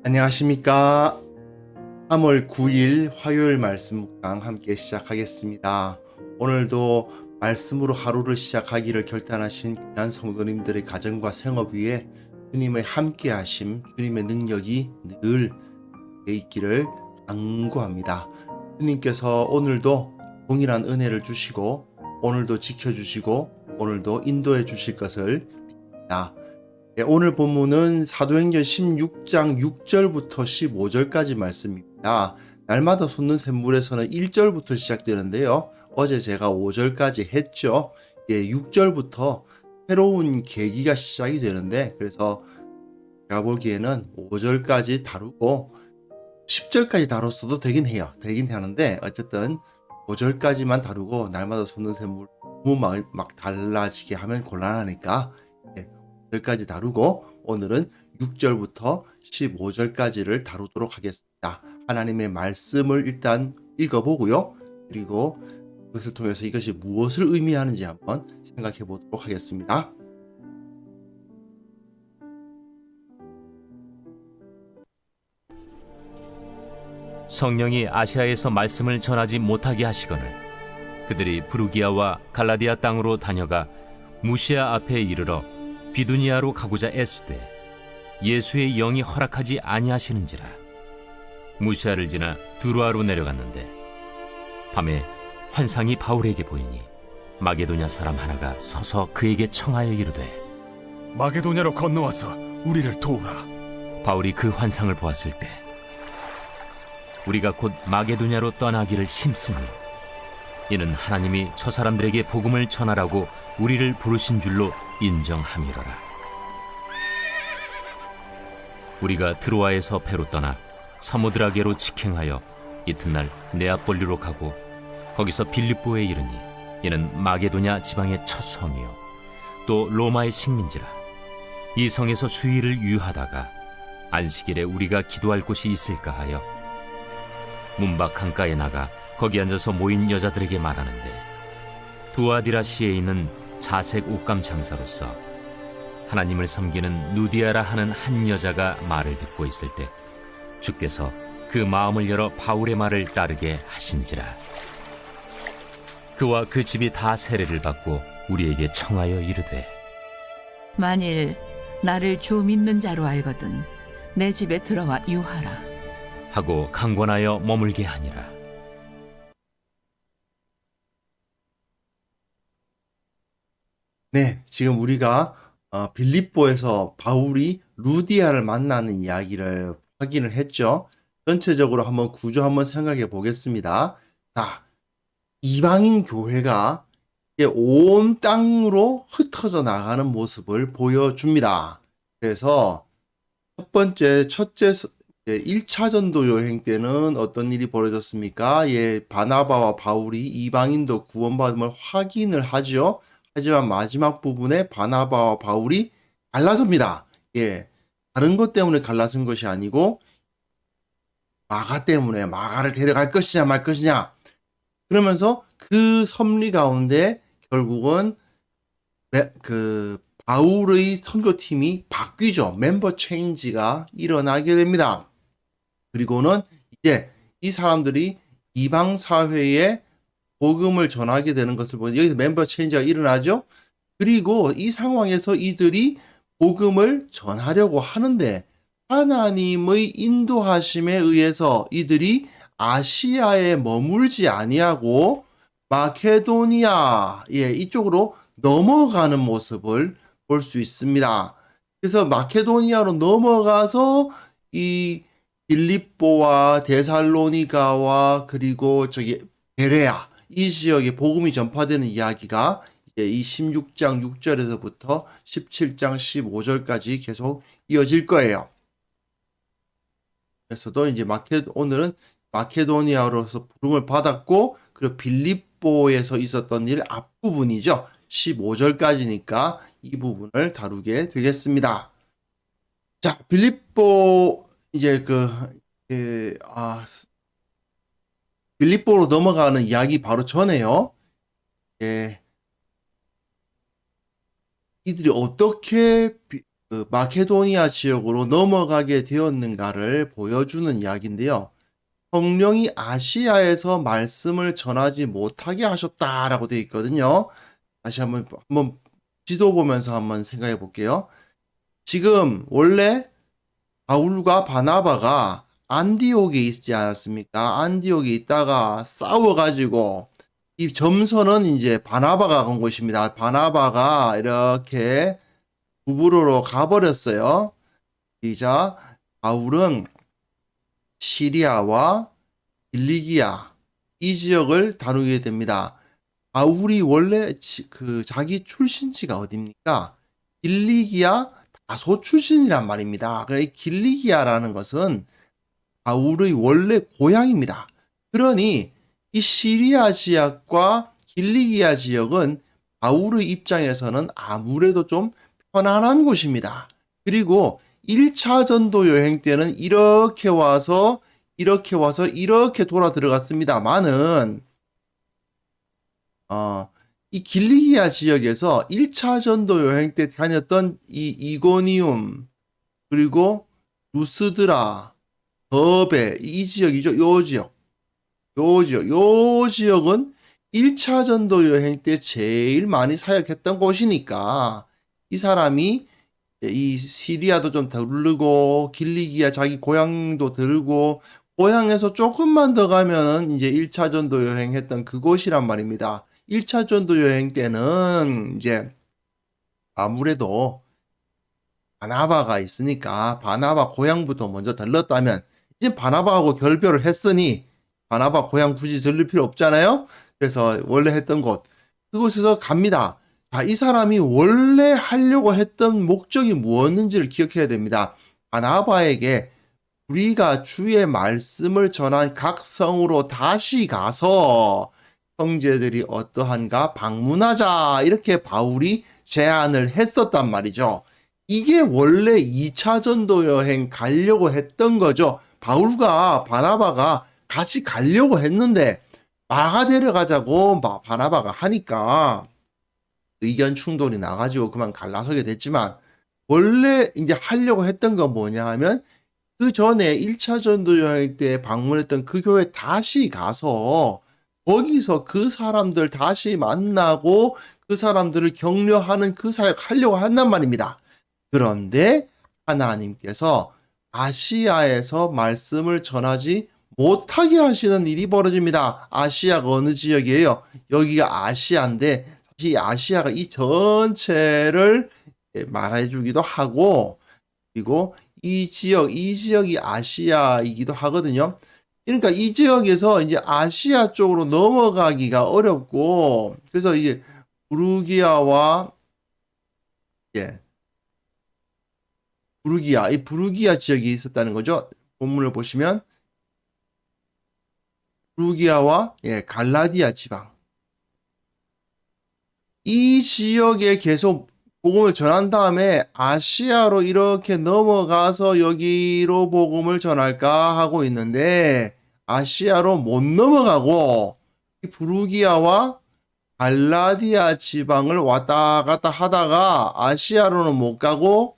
안녕하십니까. 3월 9일 화요일 말씀 묵상 함께 시작하겠습니다. 오늘도 말씀으로 하루를 시작하기를 결단하신 귀한 성도님들의 가정과 생업 위에 주님의 함께하심, 주님의 능력이 늘 있기를 간구합니다. 주님께서 오늘도 동일한 은혜를 주시고 오늘도 지켜주시고 오늘도 인도해 주실 것을 믿습니다. 오늘 본문은 사도행전 16장 6절부터 15절까지 말씀입니다. 날마다 솟는 샘물에서는 1절부터 시작되는데요. 어제 제가 5절까지 했죠. 6절부터 새로운 계기가 시작이 되는데, 그래서 제가 보기에는 5절까지 다루고 10절까지 다뤘어도 되긴 해요. 되긴 하는데 어쨌든 5절까지만 다루고 날마다 솟는 샘물 너무 막 달라지게 하면 곤란하니까 5절까지 다루고 오늘은 6절부터 15절까지를 다루도록 하겠습니다. 하나님의 말씀을 일단 읽어보고요. 그리고 그것을 통해서 이것이 무엇을 의미하는지 한번 생각해 보도록 하겠습니다. 성령이 아시아에서 말씀을 전하지 못하게 하시거늘 그들이 부르기아와 갈라디아 땅으로 다녀가 무시아 앞에 이르러 비두니아로 가고자 애쓰되 예수의 영이 허락하지 아니하시는지라. 무시아를 지나 두루아로 내려갔는데 밤에 환상이 바울에게 보이니 마게도냐 사람 하나가 서서 그에게 청하여 이르되 마게도냐로 건너와서 우리를 도우라. 바울이 그 환상을 보았을 때 우리가 곧 마게도냐로 떠나기를 힘쓰니 이는 하나님이 저 사람들에게 복음을 전하라고 우리를 부르신 줄로 인정함이로라. 우리가 드로아에서 배로 떠나 사모드라게로 직행하여 이튿날 네아폴리로 가고 거기서 빌립보에 이르니 이는 마게도냐 지방의 첫 성이요 또 로마의 식민지라. 이 성에서 수일을 유하다가 안식일에 우리가 기도할 곳이 있을까 하여 문밖 강가에 나가 거기 앉아서 모인 여자들에게 말하는데, 두아디라시에 있는 자색 옷감 장사로서 하나님을 섬기는 누디아라 하는 한 여자가 말을 듣고 있을 때 주께서 그 마음을 열어 바울의 말을 따르게 하신지라. 그와 그 집이 다 세례를 받고 우리에게 청하여 이르되 만일 나를 주 믿는 자로 알거든 내 집에 들어와 유하라 하고 강권하여 머물게 하니라. 네, 지금 우리가 빌립보에서 바울이 루디아를 만나는 이야기를 확인을 했죠. 전체적으로 한번 구조 한번 생각해 보겠습니다. 자, 이방인 교회가 온 땅으로 흩어져 나가는 모습을 보여줍니다. 그래서 첫째 1차 전도 여행 때는 어떤 일이 벌어졌습니까? 바나바와 바울이 이방인도 구원받음을 확인을 하죠. 하지만 마지막 부분에 바나바와 바울이 갈라섭니다. 다른 것 때문에 갈라선 것이 아니고 마가 때문에, 마가를 데려갈 것이냐 말 것이냐. 그러면서 그 섭리 가운데 결국은 바울의 선교팀이 바뀌죠. 멤버 체인지가 일어나게 됩니다. 그리고는 이제 이 사람들이 이방 사회에 복음을 전하게 되는 것을 보니 여기서 멤버 체인지가 일어나죠. 그리고 이 상황에서 이들이 복음을 전하려고 하는데 하나님의 인도하심에 의해서 이들이 아시아에 머물지 아니하고 마케도니아 이쪽으로 넘어가는 모습을 볼 수 있습니다. 그래서 마케도니아로 넘어가서 이 빌립보와 데살로니가와 그리고 베레아 이 지역에 복음이 전파되는 이야기가 이제 이 16장 6절에서부터 17장 15절까지 계속 이어질 거예요. 그래서도 이제 오늘은 마케도니아로서 부름을 받았고, 그리고 빌립보에서 있었던 일 앞부분이죠. 15절까지니까 이 부분을 다루게 되겠습니다. 자, 빌립보 빌립보로 넘어가는 이야기 바로 전에요. 이들이 어떻게 그 마케도니아 지역으로 넘어가게 되었는가를 보여주는 이야기인데요. 성령이 아시아에서 말씀을 전하지 못하게 하셨다라고 되어 있거든요. 다시 한번 지도 보면서 한번 생각해 볼게요. 지금 원래 바울과 바나바가 안디옥에 있지 않았습니까? 안디옥에 있다가 싸워가지고 이 점선은 이제 바나바가 간 곳입니다. 바나바가 이렇게 구브로로 가버렸어요. 이자 바울은 시리아와 길리기아 이 지역을 다루게 됩니다. 바울이 원래 그 자기 출신지가 어디입니까? 길리기아 다소 출신이란 말입니다. 그 길리기아라는 것은 바울의 원래 고향입니다. 그러니 이 시리아 지역과 길리기아 지역은 바울의 입장에서는 아무래도 좀 편안한 곳입니다. 그리고 1차 전도 여행 때는 이렇게 와서 이렇게 돌아 들어갔습니다만은 이 길리기아 지역에서 1차 전도 여행 때 다녔던 이 이고니움 그리고 루스드라, 더베 이 지역이죠. 요 지역은 1차 전도 여행 때 제일 많이 사역했던 곳이니까 이 사람이 이 시리아도 좀 들르고 길리기아 자기 고향도 들르고 고향에서 조금만 더 가면은 이제 1차 전도 여행했던 그곳이란 말입니다. 1차 전도 여행 때는 이제 아무래도 바나바가 있으니까 바나바 고향부터 먼저 들렀다면 이제 바나바하고 결별을 했으니 바나바 고향 굳이 들릴 필요 없잖아요. 그래서 원래 했던 곳 그곳에서 갑니다. 자, 이 사람이 원래 하려고 했던 목적이 무엇인지를 기억해야 됩니다. 바나바에게 우리가 주의 말씀을 전한 각 성으로 다시 가서 형제들이 어떠한가 방문하자 이렇게 바울이 제안을 했었단 말이죠. 이게 원래 2차 전도 여행 가려고 했던 거죠. 바울과 바나바가 같이 가려고 했는데 마가 데려가자고 바나바가 하니까 의견 충돌이 나가지고 그만 갈라서게 됐지만 원래 이제 하려고 했던 건 뭐냐 하면 그 전에 1차 전도 여행 때 방문했던 그 교회 다시 가서 거기서 그 사람들 다시 만나고 그 사람들을 격려하는 그 사역 하려고 한단 말입니다. 그런데 하나님께서 아시아에서 말씀을 전하지 못하게 하시는 일이 벌어집니다. 아시아가 어느 지역이에요? 여기가 아시아인데 사실 아시아가 이 전체를 말해주기도 하고 그리고 이 지역이 아시아이기도 하거든요. 그러니까 이 지역에서 이제 아시아 쪽으로 넘어가기가 어렵고 그래서 이제 부르기아와 이 부르기아 지역이 있었다는 거죠. 본문을 보시면 부르기아와 갈라디아 지방 이 지역에 계속 복음을 전한 다음에 아시아로 이렇게 넘어가서 여기로 복음을 전할까 하고 있는데 아시아로 못 넘어가고 이 부르기아와 갈라디아 지방을 왔다 갔다 하다가 아시아로는 못 가고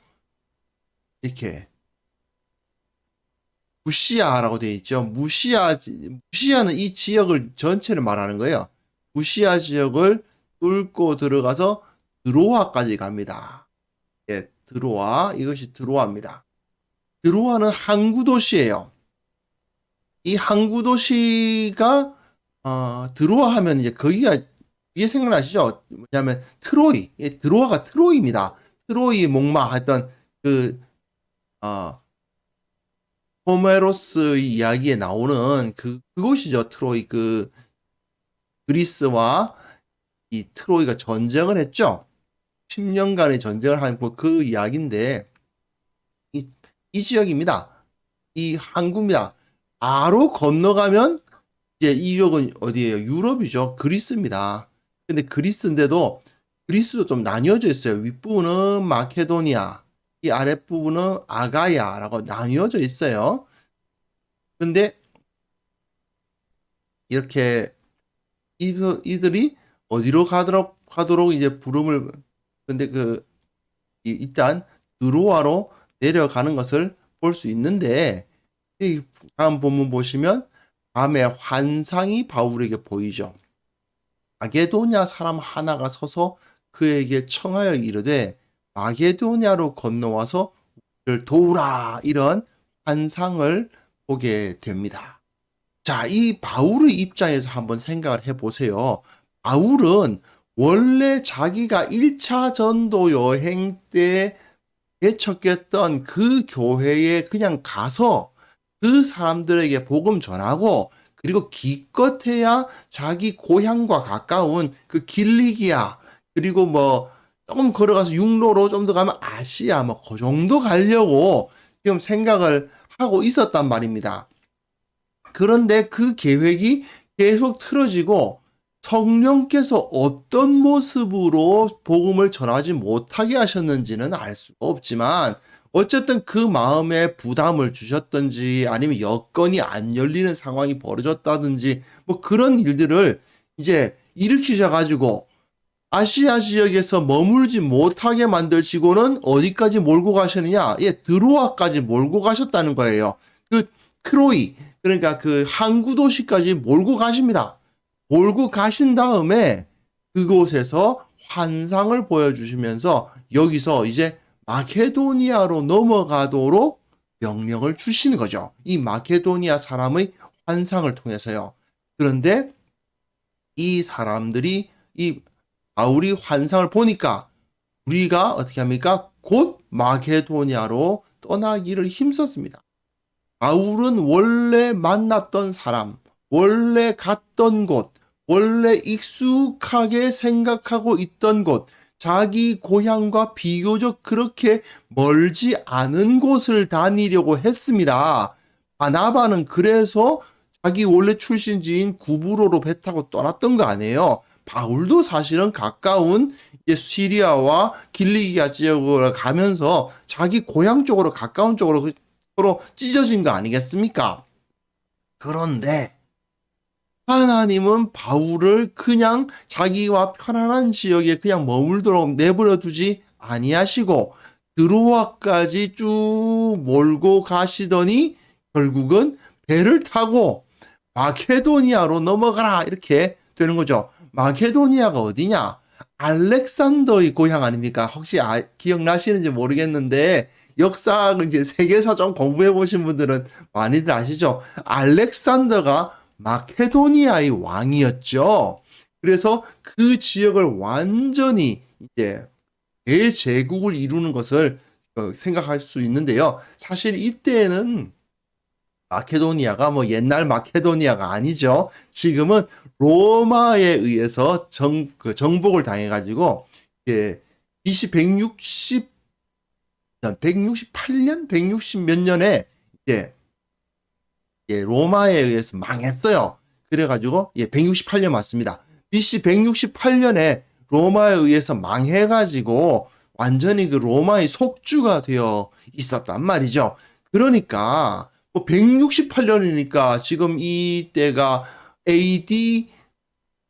이렇게 무시아라고 되어 있죠. 무시아는 이 지역을 전체를 말하는 거예요. 무시아 지역을 뚫고 들어가서 드로아까지 갑니다. 드로아. 이것이 드로아입니다. 드로아는 항구 도시예요. 이 항구 도시가 드로아 하면 이제 거기가 이게 생각나시죠? 뭐냐면 트로이. 드로아가 트로이입니다. 트로이 목마 했던 호메로스 이야기에 나오는 그곳이죠. 트로이 그리스와 이 트로이가 전쟁을 했죠. 10년간의 전쟁을 한 그 이야기인데 이 지역입니다. 이 항구입니다. 바로 건너가면 이제 이 지역은 어디예요? 유럽이죠. 그리스입니다. 근데 그리스인데도 그리스도 좀 나뉘어져 있어요. 윗부분은 마케도니아, 이 아랫부분은 아가야라고 나뉘어져 있어요. 근데 이렇게 이들이 어디로 가도록 이제 부름을 근데 일단 드로아로 내려가는 것을 볼 수 있는데, 이 다음 본문 보시면 밤에 환상이 바울에게 보이죠. 마게도냐 사람 하나가 서서 그에게 청하여 이르되 마게도냐로 건너와서 우리를 도우라, 이런 환상을 보게 됩니다. 자, 이 바울의 입장에서 한번 생각을 해보세요. 바울은 원래 자기가 1차 전도 여행 때 개척했던 그 교회에 그냥 가서 그 사람들에게 복음 전하고, 그리고 기껏해야 자기 고향과 가까운 그 길리기아, 그리고 뭐 조금 걸어가서 육로로 좀 더 가면 아시아, 뭐 그 정도 가려고 지금 생각을 하고 있었단 말입니다. 그런데 그 계획이 계속 틀어지고 성령께서 어떤 모습으로 복음을 전하지 못하게 하셨는지는 알 수가 없지만, 어쨌든 그 마음에 부담을 주셨던지 아니면 여건이 안 열리는 상황이 벌어졌다든지 뭐 그런 일들을 이제 일으키셔가지고 아시아 지역에서 머물지 못하게 만드시고는 어디까지 몰고 가시느냐? 예, 드로아까지 몰고 가셨다는 거예요. 그 트로이, 그러니까 그 항구 도시까지 몰고 가십니다. 몰고 가신 다음에 그곳에서 환상을 보여주시면서 여기서 이제 마케도니아로 넘어가도록 명령을 주시는 거죠. 이 마케도니아 사람의 환상을 통해서요. 그런데 이 사람들이 이 바울이 환상을 보니까 우리가 어떻게 합니까? 곧 마케도니아로 떠나기를 힘썼습니다. 바울은 원래 만났던 사람, 원래 갔던 곳, 원래 익숙하게 생각하고 있던 곳, 자기 고향과 비교적 그렇게 멀지 않은 곳을 다니려고 했습니다. 바나바는 그래서 자기 원래 출신지인 구브로로 배 타고 떠났던 거 아니에요. 바울도 사실은 가까운 시리아와 길리기아 지역으로 가면서 자기 고향 쪽으로, 가까운 쪽으로 서로 찢어진 거 아니겠습니까? 그런데 하나님은 바울을 그냥 자기와 편안한 지역에 그냥 머물도록 내버려 두지 아니하시고 드로아까지 쭉 몰고 가시더니 결국은 배를 타고 마케도니아로 넘어가라, 이렇게 되는 거죠. 마케도니아가 어디냐? 알렉산더의 고향 아닙니까? 혹시 기억나시는지 모르겠는데 역사 이제 세계사 좀 공부해 보신 분들은 많이들 아시죠? 알렉산더가 마케도니아의 왕이었죠. 그래서 그 지역을 완전히 이제 대제국을 이루는 것을 생각할 수 있는데요. 사실 이때는 마케도니아가 뭐 옛날 마케도니아가 아니죠. 지금은 로마에 의해서 정복을 당해가지고 BC 168년, 160 몇 년에 이제 로마에 의해서 망했어요. 그래가지고 168년 맞습니다. BC 168년에 로마에 의해서 망해가지고 완전히 그 로마의 속주가 되어 있었단 말이죠. 그러니까 뭐 168년이니까 지금 이때가 AD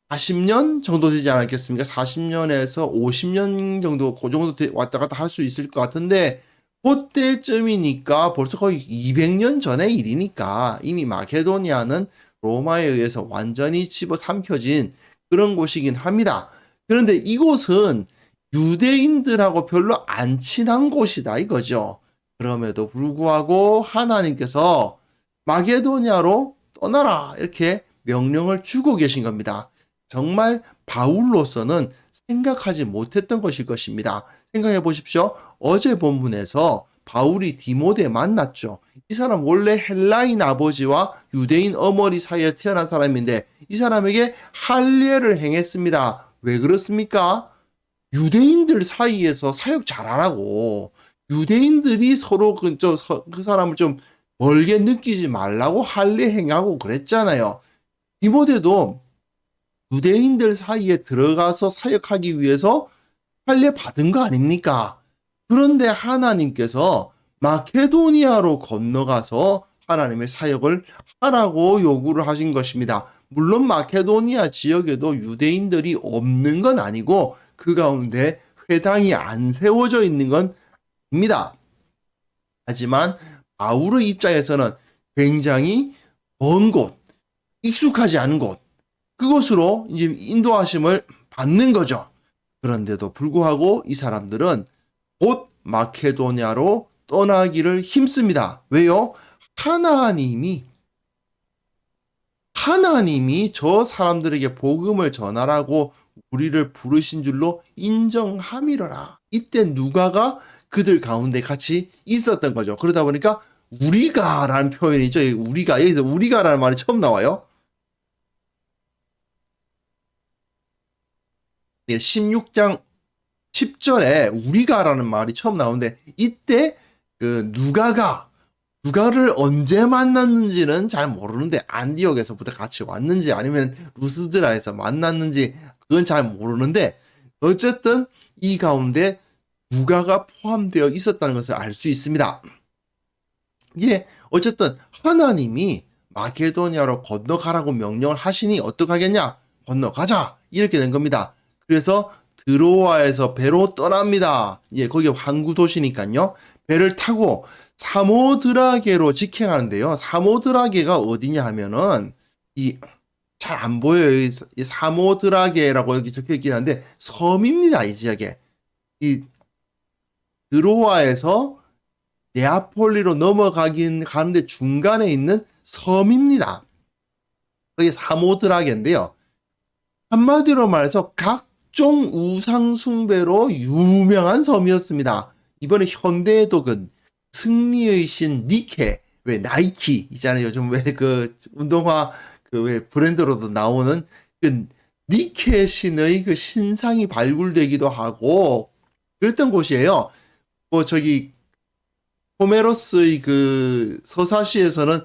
40년 정도 되지 않았겠습니까? 40년에서 50년 정도, 그 정도 왔다 갔다 할 수 있을 것 같은데, 그때쯤이니까 벌써 거의 200년 전의 일이니까 이미 마케도니아는 로마에 의해서 완전히 집어삼켜진 그런 곳이긴 합니다. 그런데 이곳은 유대인들하고 별로 안 친한 곳이다 이거죠. 그럼에도 불구하고 하나님께서 마게도니아로 떠나라, 이렇게 명령을 주고 계신 겁니다. 정말 바울로서는 생각하지 못했던 것일 것입니다. 생각해 보십시오. 어제 본문에서 바울이 디모데 만났죠. 이 사람 원래 헬라인 아버지와 유대인 어머니 사이에 태어난 사람인데 이 사람에게 할례를 행했습니다. 왜 그렇습니까? 유대인들 사이에서 사역 잘하라고, 유대인들이 서로 그 사람을 좀 멀게 느끼지 말라고 할례 행하고 그랬잖아요. 디모데도 유대인들 사이에 들어가서 사역하기 위해서 할례 받은 거 아닙니까? 그런데 하나님께서 마케도니아로 건너가서 하나님의 사역을 하라고 요구를 하신 것입니다. 물론 마케도니아 지역에도 유대인들이 없는 건 아니고 그 가운데 회당이 안 세워져 있는 건 입니다. 하지만 바울의 입장에서는 굉장히 먼 곳, 익숙하지 않은 곳, 그곳으로 이제 인도하심을 받는 거죠. 그런데도 불구하고 이 사람들은 곧 마케도니아로 떠나기를 힘씁니다. 왜요? 하나님이 저 사람들에게 복음을 전하라고 우리를 부르신 줄로 인정함이로라. 이때 누가가 그들 가운데 같이 있었던 거죠. 그러다 보니까 우리가라는 표현이죠. 우리가, 여기서 우리가라는 말이 처음 나와요. 16장 10절에 우리가라는 말이 처음 나오는데, 이때 그 누가를 언제 만났는지는 잘 모르는데, 안디옥에서부터 같이 왔는지 아니면 루스드라에서 만났는지 그건 잘 모르는데, 어쨌든 이 가운데 누가가 포함되어 있었다는 것을 알 수 있습니다. 예, 어쨌든 하나님이 마케도니아로 건너가라고 명령을 하시니 어떡하겠냐? 건너가자. 이렇게 된 겁니다. 그래서 드로아에서 배로 떠납니다. 예, 거기 항구 도시니까요. 배를 타고 사모드라게로 직행하는데요. 사모드라게가 어디냐 하면은 잘 안 보여요. 이 사모드라게라고 여기 적혀 있긴 한데 섬입니다. 이 지역에. 이 드로아에서 네아폴리로 가는데 중간에 있는 섬입니다. 그게 사모드라게인데요. 한마디로 말해서 각종 우상숭배로 유명한 섬이었습니다. 이번에 현대에도 그 승리의 신 니케, 왜 나이키 있잖아요. 요즘 왜 그 운동화 그 왜 브랜드로도 나오는 그 니케 신의 그 신상이 발굴되기도 하고 그랬던 곳이에요. 뭐 저기 호메로스의 그 서사시에서는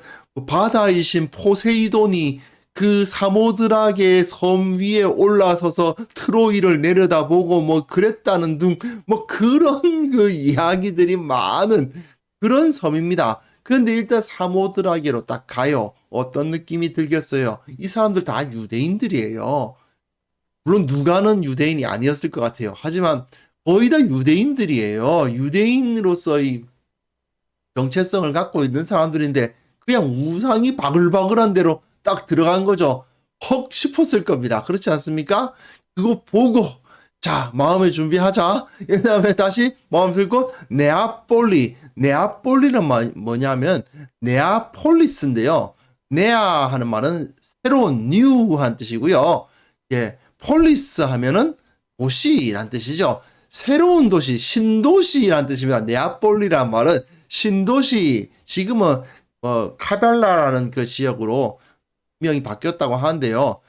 바다의 신 포세이돈이 그 사모드라게 섬 위에 올라서서 트로이를 내려다보고 뭐 그랬다는 등 뭐 그런 그 이야기들이 많은 그런 섬입니다. 그런데 일단 사모드라게로 딱 가요. 어떤 느낌이 들겠어요? 이 사람들 다 유대인들이에요. 물론 누가는 유대인이 아니었을 것 같아요. 하지만 거의 다 유대인들이에요. 유대인으로서의 정체성을 갖고 있는 사람들인데 그냥 우상이 바글바글한 대로 딱 들어간 거죠. 헉 싶었을 겁니다. 그렇지 않습니까? 그거 보고 자 마음의 준비하자. 그 다음에 다시 마음 들고 네아폴리는 뭐냐면 네아폴리스인데요. 네아 하는 말은 새로운 뉴한 뜻이고요. 예, 폴리스 하면은 도시란 뜻이죠. 새로운 도시, 신도시란 뜻입니다. 네아폴리란 말은 신도시. 지금은 카발라라는 그 지역으로 명이 바뀌었다고 하는데요.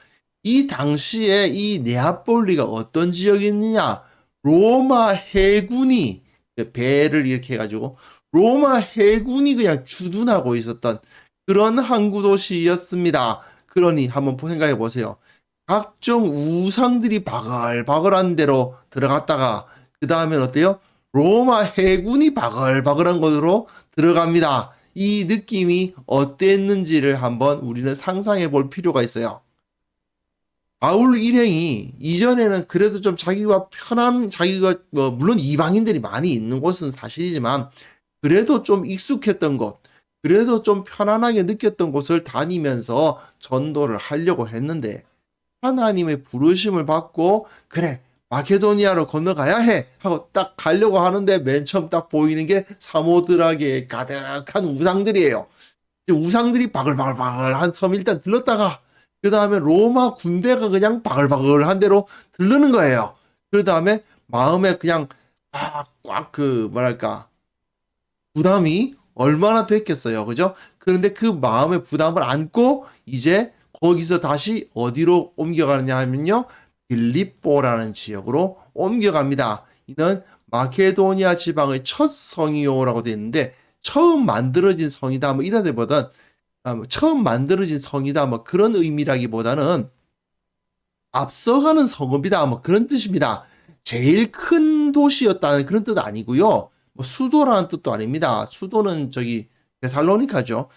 이 당시에 이 네아폴리가 어떤 지역이었느냐? 로마 해군이 배를 이렇게 해가지고 로마 해군이 그냥 주둔하고 있었던 그런 항구 도시였습니다. 그러니 한번 생각해 보세요. 각종 우상들이 바글바글한 데로 들어갔다가 그 다음엔 어때요? 로마 해군이 바글바글한 곳으로 들어갑니다. 이 느낌이 어땠는지를 한번 우리는 상상해 볼 필요가 있어요. 바울 일행이 이전에는 그래도 좀 자기가 물론 이방인들이 많이 있는 곳은 사실이지만 그래도 좀 익숙했던 곳, 그래도 좀 편안하게 느꼈던 곳을 다니면서 전도를 하려고 했는데 하나님의 부르심을 받고 그래 마케도니아로 건너가야 해 하고 딱 가려고 하는데 맨 처음 딱 보이는 게 사모드라게 가득한 우상들이에요. 우상들이 바글바글한 섬 일단 들렀다가 그 다음에 로마 군대가 그냥 바글바글한 대로 들르는 거예요. 그 다음에 마음에 그냥 꽉 부담이 얼마나 됐겠어요. 그죠? 그런데 그 마음의 부담을 안고 이제 거기서 다시 어디로 옮겨가느냐 하면요. 빌립보라는 지역으로 옮겨갑니다. 이는 마케도니아 지방의 첫 성이요라고 되어 있는데 처음 만들어진 성이다. 뭐 이라기보다는 처음 만들어진 성이다. 뭐 그런 의미라기보다는 앞서가는 성읍이다. 뭐 그런 뜻입니다. 제일 큰 도시였다는 그런 뜻 아니고요. 뭐 수도라는 뜻도 아닙니다. 수도는 저기 데살로니카죠.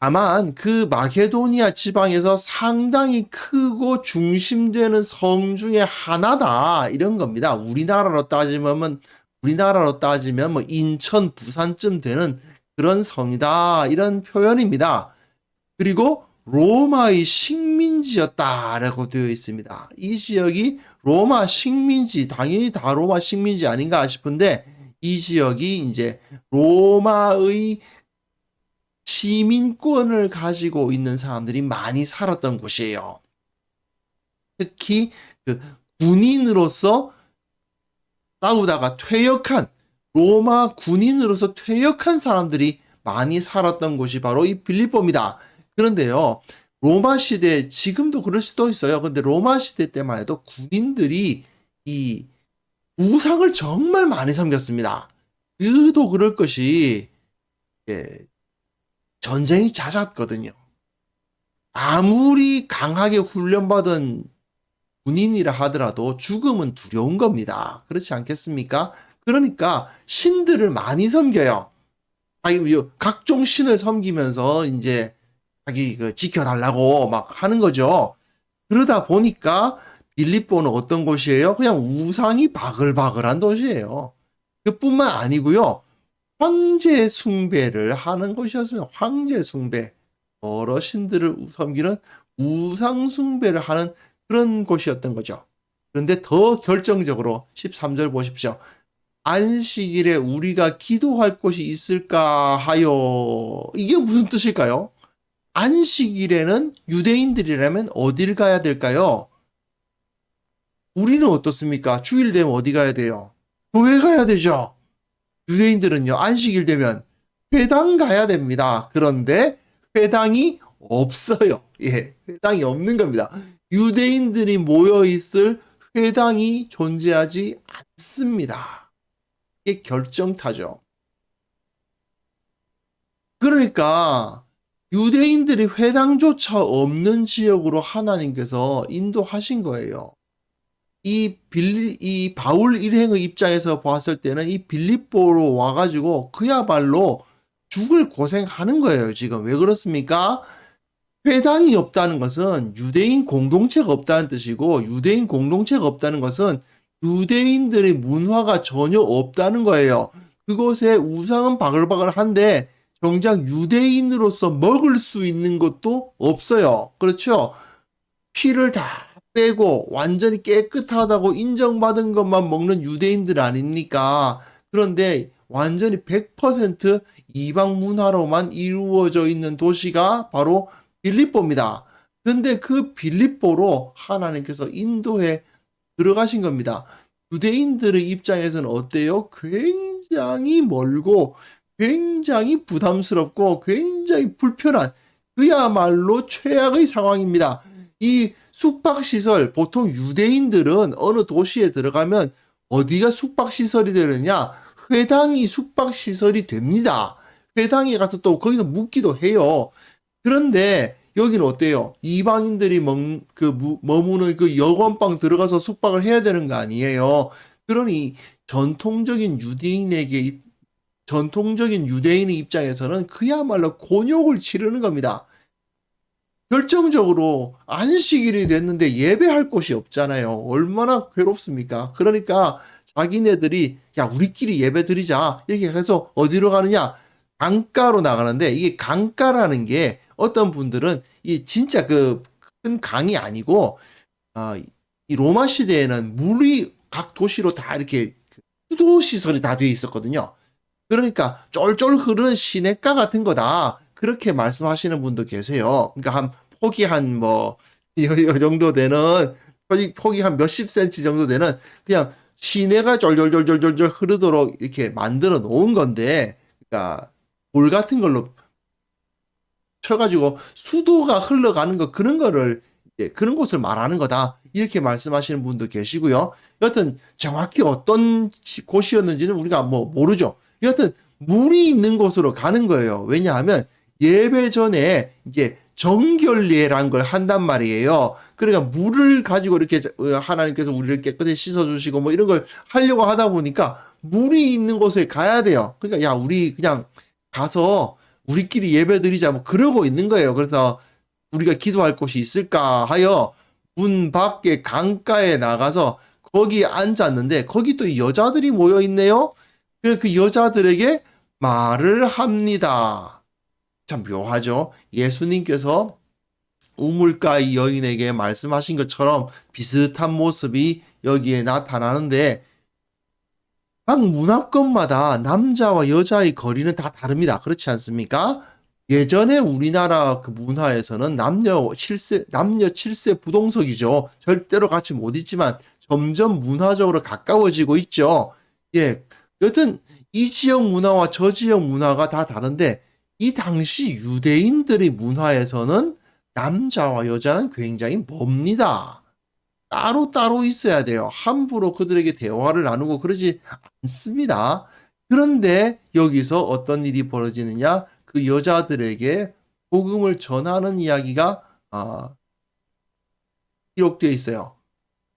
다만 그 마게도니아 지방에서 상당히 크고 중심되는 성 중에 하나다 이런 겁니다. 우리나라로 따지면 뭐 인천, 부산쯤 되는 그런 성이다 이런 표현입니다. 그리고 로마의 식민지였다라고 되어 있습니다. 이 지역이 로마 식민지, 당연히 다 로마 식민지 아닌가 싶은데 이 지역이 이제 로마의 시민권을 가지고 있는 사람들이 많이 살았던 곳이에요. 특히 그 군인으로서 싸우다가 퇴역한 로마 군인으로서 퇴역한 사람들이 많이 살았던 곳이 바로 이 빌립보입니다. 그런데요, 로마 시대, 지금도 그럴 수도 있어요. 근데 로마 시대 때만 해도 군인들이 이 우상을 정말 많이 섬겼습니다. 그도 그럴 것이, 전쟁이 잦았거든요. 아무리 강하게 훈련받은 군인이라 하더라도 죽음은 두려운 겁니다. 그렇지 않겠습니까? 그러니까 신들을 많이 섬겨요. 각종 신을 섬기면서 이제 자기 지켜달라고 막 하는 거죠. 그러다 보니까 빌립보는 어떤 곳이에요? 그냥 우상이 바글바글한 도시예요. 그뿐만 아니고요. 황제 숭배를 하는 곳이었으면 황제 숭배, 여러 신들을 섬기는 우상 숭배를 하는 그런 곳이었던 거죠. 그런데 더 결정적으로 13절 보십시오. 안식일에 우리가 기도할 곳이 있을까 하여. 이게 무슨 뜻일까요? 안식일에는 유대인들이라면 어딜 가야 될까요? 우리는 어떻습니까? 주일 되면 어디 가야 돼요? 교회 가야 되죠. 유대인들은요, 안식일 되면 회당 가야 됩니다. 그런데 회당이 없어요. 예, 회당이 없는 겁니다. 유대인들이 모여 있을 회당이 존재하지 않습니다. 이게 결정타죠. 그러니까 유대인들이 회당조차 없는 지역으로 하나님께서 인도하신 거예요. 이 바울 일행의 입장에서 봤을 때는 이 빌립보로 와가지고 그야말로 죽을 고생하는 거예요. 지금 왜 그렇습니까? 회당이 없다는 것은 유대인 공동체가 없다는 뜻이고, 유대인 공동체가 없다는 것은 유대인들의 문화가 전혀 없다는 거예요. 그곳에 우상은 바글바글한데 정작 유대인으로서 먹을 수 있는 것도 없어요. 그렇죠? 피를 다 빼고 완전히 깨끗하다고 인정받은 것만 먹는 유대인들 아닙니까? 그런데 완전히 100% 이방 문화로만 이루어져 있는 도시가 바로 빌립보입니다. 근데 그 빌립보로 하나님께서 인도해 들어가신 겁니다. 유대인들의 입장에서는 어때요? 굉장히 멀고 굉장히 부담스럽고 굉장히 불편한 그야말로 최악의 상황입니다. 이 숙박시설, 보통 유대인들은 어느 도시에 들어가면 어디가 숙박시설이 되느냐? 회당이 숙박시설이 됩니다. 회당에 가서 또 거기서 묵기도 해요. 그런데 여기는 어때요? 이방인들이 머무는 그 여관방 들어가서 숙박을 해야 되는 거 아니에요? 그러니 전통적인 유대인의 입장에서는 그야말로 곤욕을 치르는 겁니다. 결정적으로 안식일이 됐는데 예배할 곳이 없잖아요. 얼마나 괴롭습니까? 그러니까 자기네들이 야 우리끼리 예배 드리자 이렇게 해서 어디로 가느냐? 강가로 나가는데, 이게 강가라는 게 어떤 분들은 이 진짜 그 큰 강이 아니고 이 로마 시대에는 물이 각 도시로 다 이렇게 수도 시설이 다 되어 있었거든요. 그러니까 쫄쫄 흐르는 시냇가 같은 거다. 그렇게 말씀하시는 분도 계세요. 그러니까 폭이 이 정도 되는, 폭이 한 몇십 센치 정도 되는 그냥 시내가 졸졸졸졸졸 흐르도록 이렇게 만들어 놓은 건데, 그러니까 돌 같은 걸로 쳐가지고 수도가 흘러가는 그런 거를, 그런 곳을 말하는 거다. 이렇게 말씀하시는 분도 계시고요. 여튼 정확히 어떤 곳이었는지는 우리가 모르죠. 여튼 물이 있는 곳으로 가는 거예요. 왜냐하면 예배 전에 이제 정결례라는 걸 한단 말이에요. 그러니까 물을 가지고 이렇게 하나님께서 우리를 깨끗이 씻어주시고 이런 걸 하려고 하다 보니까 물이 있는 곳에 가야 돼요. 그러니까 야 우리 그냥 가서 우리끼리 예배드리자 뭐 그러고 있는 거예요. 그래서 우리가 기도할 곳이 있을까 하여 문 밖에 강가에 나가서 거기 앉았는데 거기 또 여자들이 모여 있네요. 그래서 그 여자들에게 말을 합니다. 참 묘하죠. 예수님께서 우물가의 여인에게 말씀하신 것처럼 비슷한 모습이 여기에 나타나는데 각 문화권마다 남자와 여자의 거리는 다 다릅니다. 그렇지 않습니까? 예전에 우리나라 그 문화에서는 남녀 7세 부동석이죠. 절대로 같이 못 있지만 점점 문화적으로 가까워지고 있죠. 예. 여튼 이 지역 문화와 저 지역 문화가 다 다른데 이 당시 유대인들의 문화에서는 남자와 여자는 굉장히 멉니다. 따로따로 있어야 돼요. 함부로 그들에게 대화를 나누고 그러지 않습니다. 그런데 여기서 어떤 일이 벌어지느냐? 그 여자들에게 복음을 전하는 이야기가 기록되어 있어요.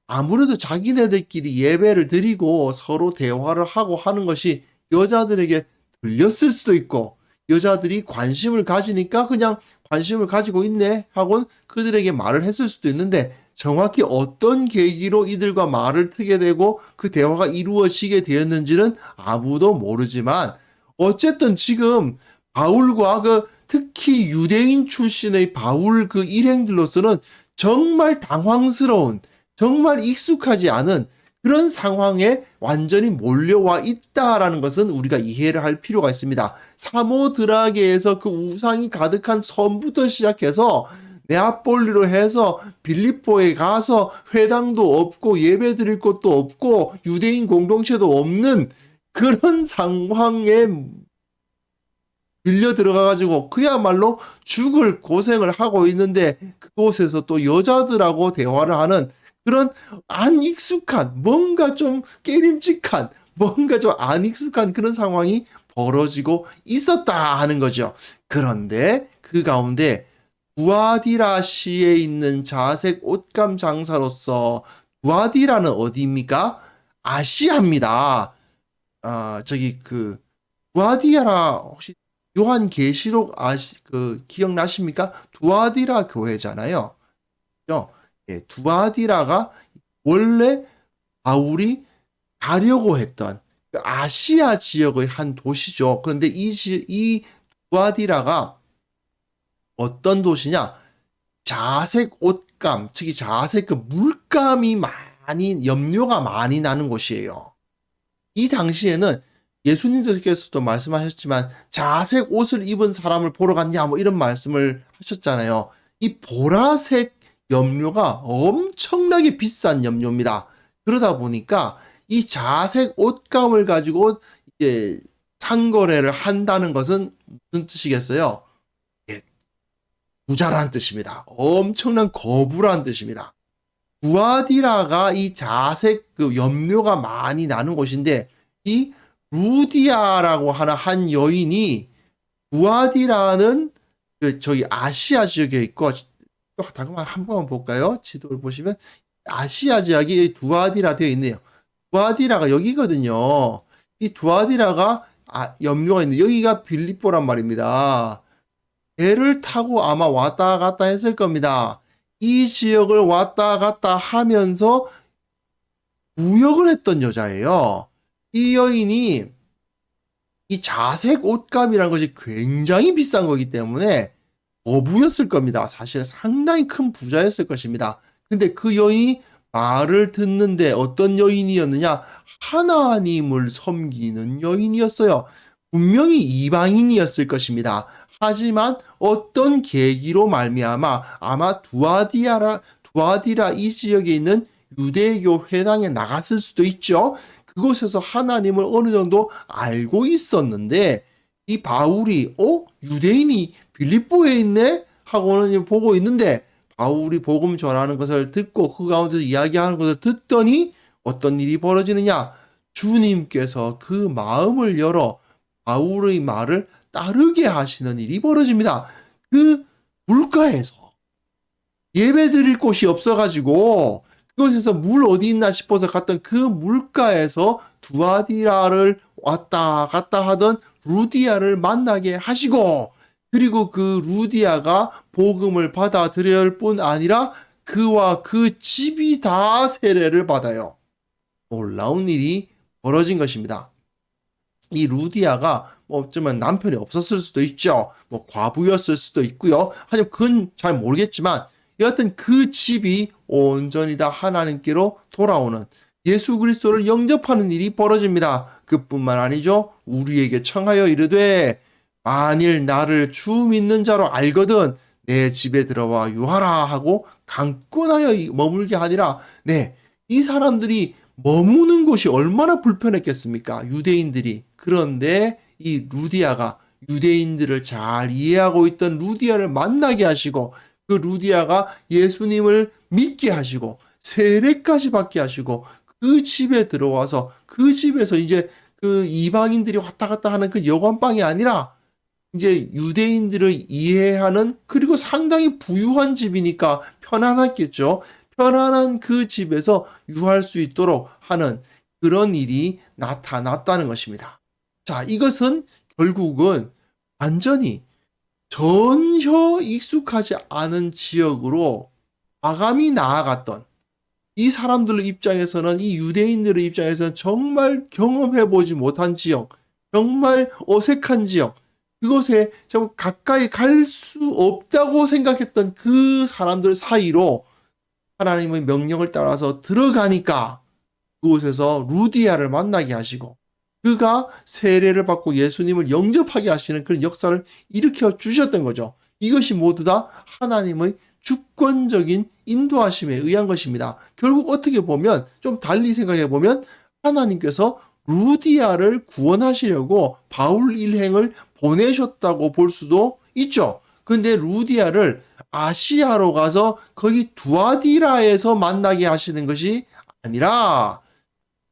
아무래도 자기네들끼리 예배를 드리고 서로 대화를 하고 하는 것이 여자들에게 들렸을 수도 있고 여자들이 관심을 가지니까 그냥 관심을 가지고 있네 하고 그들에게 말을 했을 수도 있는데 정확히 어떤 계기로 이들과 말을 트게 되고 그 대화가 이루어지게 되었는지는 아무도 모르지만 어쨌든 지금 바울과 특히 유대인 출신의 바울 그 일행들로서는 정말 당황스러운 정말 익숙하지 않은 그런 상황에 완전히 몰려와 있다라는 것은 우리가 이해를 할 필요가 있습니다. 사모드라게에서 그 우상이 가득한 섬부터 시작해서 네아폴리로 해서 빌립보에 가서 회당도 없고 예배 드릴 곳도 없고 유대인 공동체도 없는 그런 상황에 밀려 들어가가지고 그야말로 죽을 고생을 하고 있는데 그곳에서 또 여자들하고 대화를 하는 그런 안 익숙한 뭔가 좀 깨림직한 뭔가 좀 안 익숙한 그런 상황이 벌어지고 있었다 하는 거죠. 그런데 그 가운데 두아디라시에 있는 자색 옷감 장사로서 두아디라는 어디입니까? 아시아입니다. 두아디라 혹시 요한계시록 기억나십니까? 두아디라 교회잖아요. 예, 두아디라가 원래 바울이 가려고 했던 아시아 지역의 한 도시죠. 그런데 이 두아디라가 어떤 도시냐? 자색 옷감, 특히 자색 물감이 많이, 염료가 많이 나는 곳이에요. 이 당시에는 예수님께서도 말씀하셨지만 자색 옷을 입은 사람을 보러 갔냐 뭐 이런 말씀을 하셨잖아요. 이 보라색 염료가 엄청나게 비싼 염료입니다. 그러다 보니까 이 자색 옷감을 가지고 이제 상거래를 한다는 것은 무슨 뜻이겠어요? 예, 부자라는 뜻입니다. 엄청난 거부라는 뜻입니다. 두아디라가 이 자색 염료가 많이 나는 곳인데 이 루디아라고 하는 한 여인이 두아디라는 저기 아시아 지역에 있고 또 잠깐만 한 번만 볼까요? 지도를 보시면 아시아 지역이 두아디라 되어 있네요. 두아디라가 여기거든요. 이 두아디라가 염료가 있는데 여기가 빌립보란 말입니다. 배를 타고 아마 왔다 갔다 했을 겁니다. 이 지역을 왔다 갔다 하면서 무역을 했던 여자예요. 이 여인이 이 자색 옷감이라는 것이 굉장히 비싼 거기 때문에 어부였을 겁니다. 사실 상당히 큰 부자였을 것입니다. 근데 그 여인이 말을 듣는데 어떤 여인이었느냐? 하나님을 섬기는 여인이었어요. 분명히 이방인이었을 것입니다. 하지만 어떤 계기로 말미암아 아마 두아디라 이 지역에 있는 유대교 회당에 나갔을 수도 있죠. 그곳에서 하나님을 어느 정도 알고 있었는데 이 바울이 유대인이 빌립보에 있네? 하고는 보고 있는데 바울이 복음 전하는 것을 듣고 그 가운데서 이야기하는 것을 듣더니 어떤 일이 벌어지느냐? 주님께서 그 마음을 열어 바울의 말을 따르게 하시는 일이 벌어집니다. 그 물가에서 예배 드릴 곳이 없어가지고 그곳에서 물 어디 있나 싶어서 갔던 그 물가에서 두아디라를 왔다 갔다 하던 루디아를 만나게 하시고 그리고 그 루디아가 복음을 받아들여야 할 뿐 아니라 그와 그 집이 다 세례를 받아요. 놀라운 일이 벌어진 것입니다. 이 루디아가 어쩌면 남편이 없었을 수도 있죠. 과부였을 수도 있고요. 하지만 그건 잘 모르겠지만 여하튼 그 집이 온전히 다 하나님께로 돌아오는 예수 그리스도를 영접하는 일이 벌어집니다. 그뿐만 아니죠. 우리에게 청하여 이르되 만일 나를 주 믿는 자로 알거든 내 집에 들어와 유하라 하고 강권하여 머물게 하니라. 네, 이 사람들이 머무는 곳이 얼마나 불편했겠습니까? 유대인들이. 그런데 이 루디아가 유대인들을 잘 이해하고 있던 루디아를 만나게 하시고 그 루디아가 예수님을 믿게 하시고 세례까지 받게 하시고 그 집에 들어와서 그 집에서 이제 그 이방인들이 왔다 갔다 하는 그 여관방이 아니라 이제 유대인들을 이해하는 그리고 상당히 부유한 집이니까 편안했겠죠. 편안한 그 집에서 유할 수 있도록 하는 그런 일이 나타났다는 것입니다. 자, 이것은 결국은 완전히 전혀 익숙하지 않은 지역으로 과감히 나아갔던 이 사람들 입장에서는 이 유대인들의 입장에서는 정말 경험해보지 못한 지역, 정말 어색한 지역, 그곳에 좀 가까이 갈 수 없다고 생각했던 그 사람들 사이로 하나님의 명령을 따라서 들어가니까 그곳에서 루디아를 만나게 하시고 그가 세례를 받고 예수님을 영접하게 하시는 그런 역사를 일으켜 주셨던 거죠. 이것이 모두 다 하나님의 주권적인 인도하심에 의한 것입니다. 결국 어떻게 보면 좀 달리 생각해 보면 하나님께서 루디아를 구원하시려고 바울 일행을 보내셨다고 볼 수도 있죠. 근데 루디아를 아시아로 가서 거기 두아디라에서 만나게 하시는 것이 아니라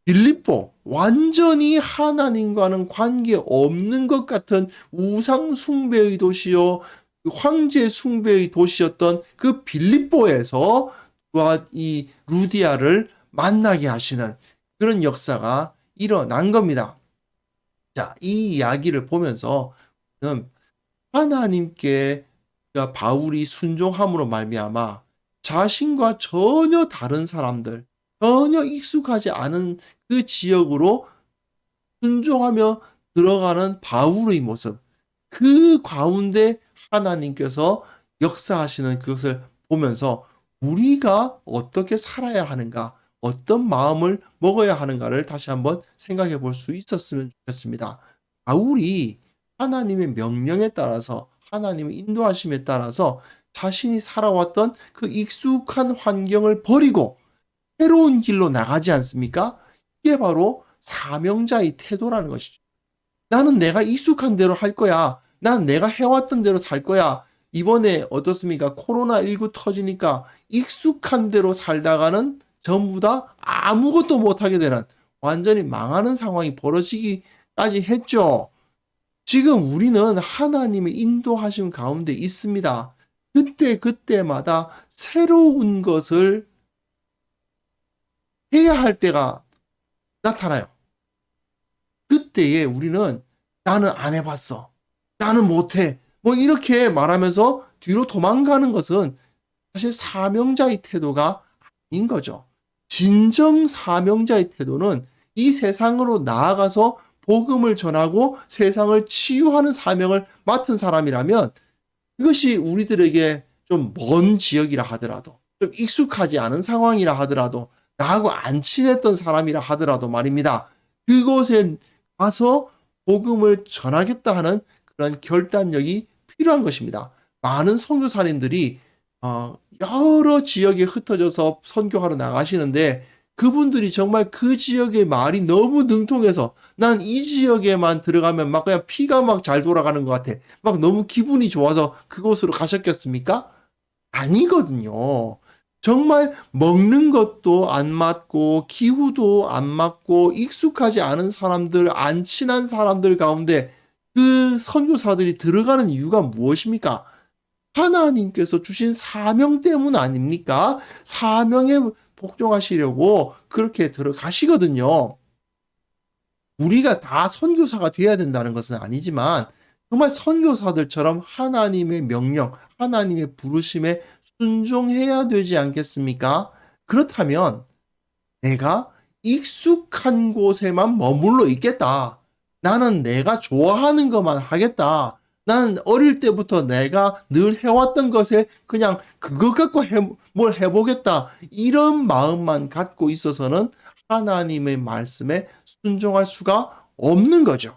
빌립보, 완전히 하나님과는 관계없는 것 같은 우상 숭배의 도시요, 황제 숭배의 도시였던 그 빌립보에서 이 루디아를 만나게 하시는 그런 역사가 일어난 겁니다. 자, 이 이야기를 보면서 하나님께 바울이 순종함으로 말미암아 자신과 전혀 다른 사람들, 전혀 익숙하지 않은 그 지역으로 순종하며 들어가는 바울의 모습, 그 가운데 하나님께서 역사하시는 그것을 보면서 우리가 어떻게 살아야 하는가, 어떤 마음을 먹어야 하는가를 다시 한번 생각해 볼 수 있었으면 좋겠습니다. 바울이 하나님의 명령에 따라서 하나님의 인도하심에 따라서 자신이 살아왔던 그 익숙한 환경을 버리고 새로운 길로 나가지 않습니까? 이게 바로 사명자의 태도라는 것이죠. 나는 내가 익숙한 대로 할 거야. 난 내가 해왔던 대로 살 거야. 이번에 어떻습니까? 코로나19 터지니까 익숙한 대로 살다가는 전부 다 아무것도 못하게 되는 완전히 망하는 상황이 벌어지기까지 했죠. 지금 우리는 하나님의 인도하심 가운데 있습니다. 그때마다 새로운 것을 해야 할 때가 나타나요. 그때에 우리는 나는 안 해봤어. 나는 못해. 이렇게 말하면서 뒤로 도망가는 것은 사실 사명자의 태도가 아닌 거죠. 진정 사명자의 태도는 이 세상으로 나아가서 복음을 전하고 세상을 치유하는 사명을 맡은 사람이라면 이것이 우리들에게 좀 먼 지역이라 하더라도 좀 익숙하지 않은 상황이라 하더라도 나하고 안 친했던 사람이라 하더라도 말입니다. 그곳에 가서 복음을 전하겠다 하는 그런 결단력이 필요한 것입니다. 많은 선교사님들이 여러 지역에 흩어져서 선교하러 나가시는데 그분들이 정말 그 지역의 말이 너무 능통해서 난 이 지역에만 들어가면 막 그냥 피가 막 잘 돌아가는 것 같아. 막 너무 기분이 좋아서 그곳으로 가셨겠습니까? 아니거든요. 정말 먹는 것도 안 맞고 기후도 안 맞고 익숙하지 않은 사람들, 안 친한 사람들 가운데 그 선교사들이 들어가는 이유가 무엇입니까? 하나님께서 주신 사명 때문 아닙니까? 사명에 복종하시려고 그렇게 들어가시거든요. 우리가 다 선교사가 되어야 된다는 것은 아니지만 정말 선교사들처럼 하나님의 명령, 하나님의 부르심에 순종해야 되지 않겠습니까? 그렇다면 내가 익숙한 곳에만 머물러 있겠다. 나는 내가 좋아하는 것만 하겠다. 나는 어릴 때부터 내가 늘 해왔던 것에 그냥 그것 갖고 뭘 해보겠다. 이런 마음만 갖고 있어서는 하나님의 말씀에 순종할 수가 없는 거죠.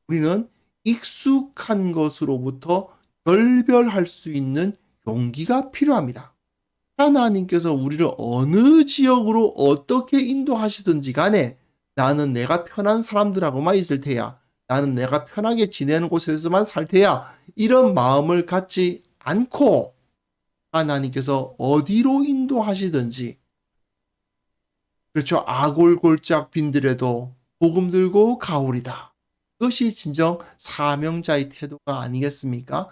우리는 익숙한 것으로부터 결별할 수 있는 용기가 필요합니다. 하나님께서 우리를 어느 지역으로 어떻게 인도하시든지 간에 나는 내가 편한 사람들하고만 있을 테야. 나는 내가 편하게 지내는 곳에서만 살 테야. 이런 마음을 갖지 않고 하나님께서 어디로 인도하시든지, 그렇죠. 아골골짝 빈들에도 복음 들고 가오리다. 그것이 진정 사명자의 태도가 아니겠습니까?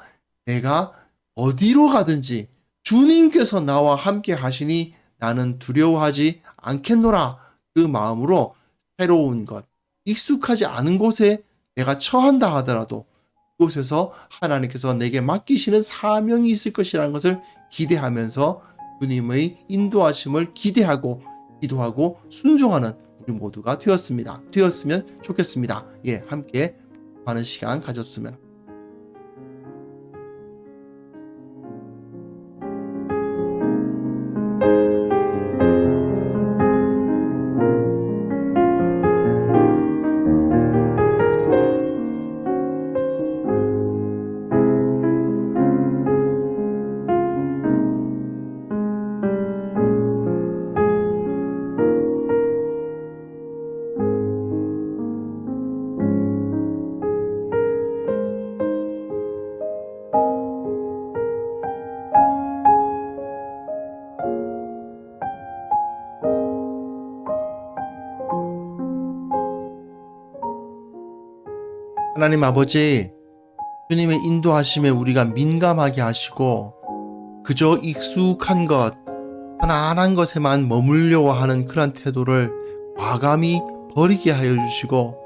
내가 어디로 가든지 주님께서 나와 함께 하시니 나는 두려워하지 않겠노라. 그 마음으로 새로운 것, 익숙하지 않은 곳에 내가 처한다 하더라도 그곳에서 하나님께서 내게 맡기시는 사명이 있을 것이라는 것을 기대하면서 주님의 인도하심을 기대하고 기도하고 순종하는 우리 모두가 되었으면 좋겠습니다. 예, 함께 하는 시간 가졌으면. 하나님 아버지, 주님의 인도하심에 우리가 민감하게 하시고 그저 익숙한 것, 편안한 것에만 머물려고 하는 그런 태도를 과감히 버리게 하여 주시고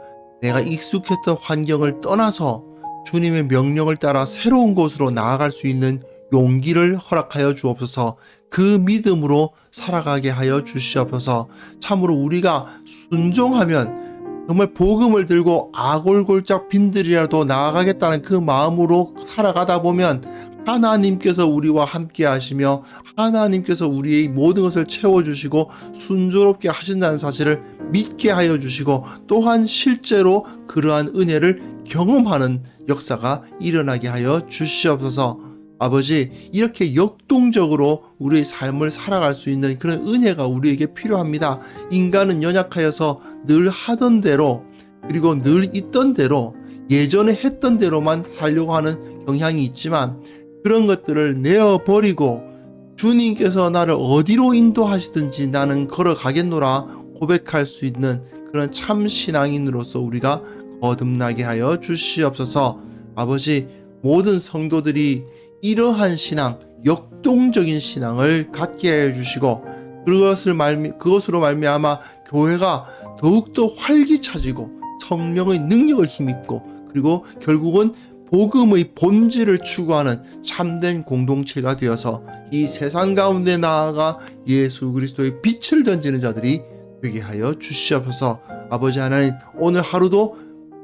내가 익숙했던 환경을 떠나서 주님의 명령을 따라 새로운 곳으로 나아갈 수 있는 용기를 허락하여 주옵소서. 그 믿음으로 살아가게 하여 주시옵소서. 참으로 우리가 순종하면 정말 복음을 들고 아골골짝 빈들이라도 나아가겠다는 그 마음으로 살아가다 보면 하나님께서 우리와 함께 하시며 하나님께서 우리의 모든 것을 채워주시고 순조롭게 하신다는 사실을 믿게 하여 주시고 또한 실제로 그러한 은혜를 경험하는 역사가 일어나게 하여 주시옵소서. 아버지, 이렇게 역동적으로 우리의 삶을 살아갈 수 있는 그런 은혜가 우리에게 필요합니다. 인간은 연약하여서 늘 하던 대로, 그리고 늘 있던 대로, 예전에 했던 대로만 살려고 하는 경향이 있지만 그런 것들을 내어버리고 주님께서 나를 어디로 인도하시든지 나는 걸어가겠노라 고백할 수 있는 그런 참 신앙인으로서 우리가 거듭나게 하여 주시옵소서. 아버지, 모든 성도들이 이러한 신앙, 역동적인 신앙을 갖게 하여 주시고 그것으로 말미암아 교회가 더욱더 활기차지고 성령의 능력을 힘입고 그리고 결국은 복음의 본질을 추구하는 참된 공동체가 되어서 이 세상 가운데 나아가 예수 그리스도의 빛을 던지는 자들이 되게 하여 주시옵소서. 아버지 하나님, 오늘 하루도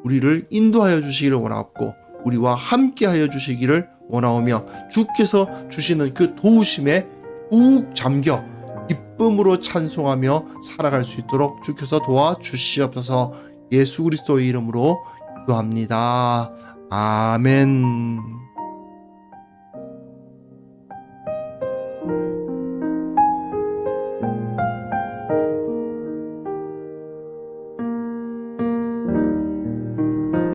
우리를 인도하여 주시기를 원하옵고 우리와 함께하여 주시기를 원하오며 주께서 주시는 그 도우심에 푹 잠겨 기쁨으로 찬송하며 살아갈 수 있도록 주께서 도와주시옵소서. 예수 그리스도의 이름으로 기도합니다. 아멘.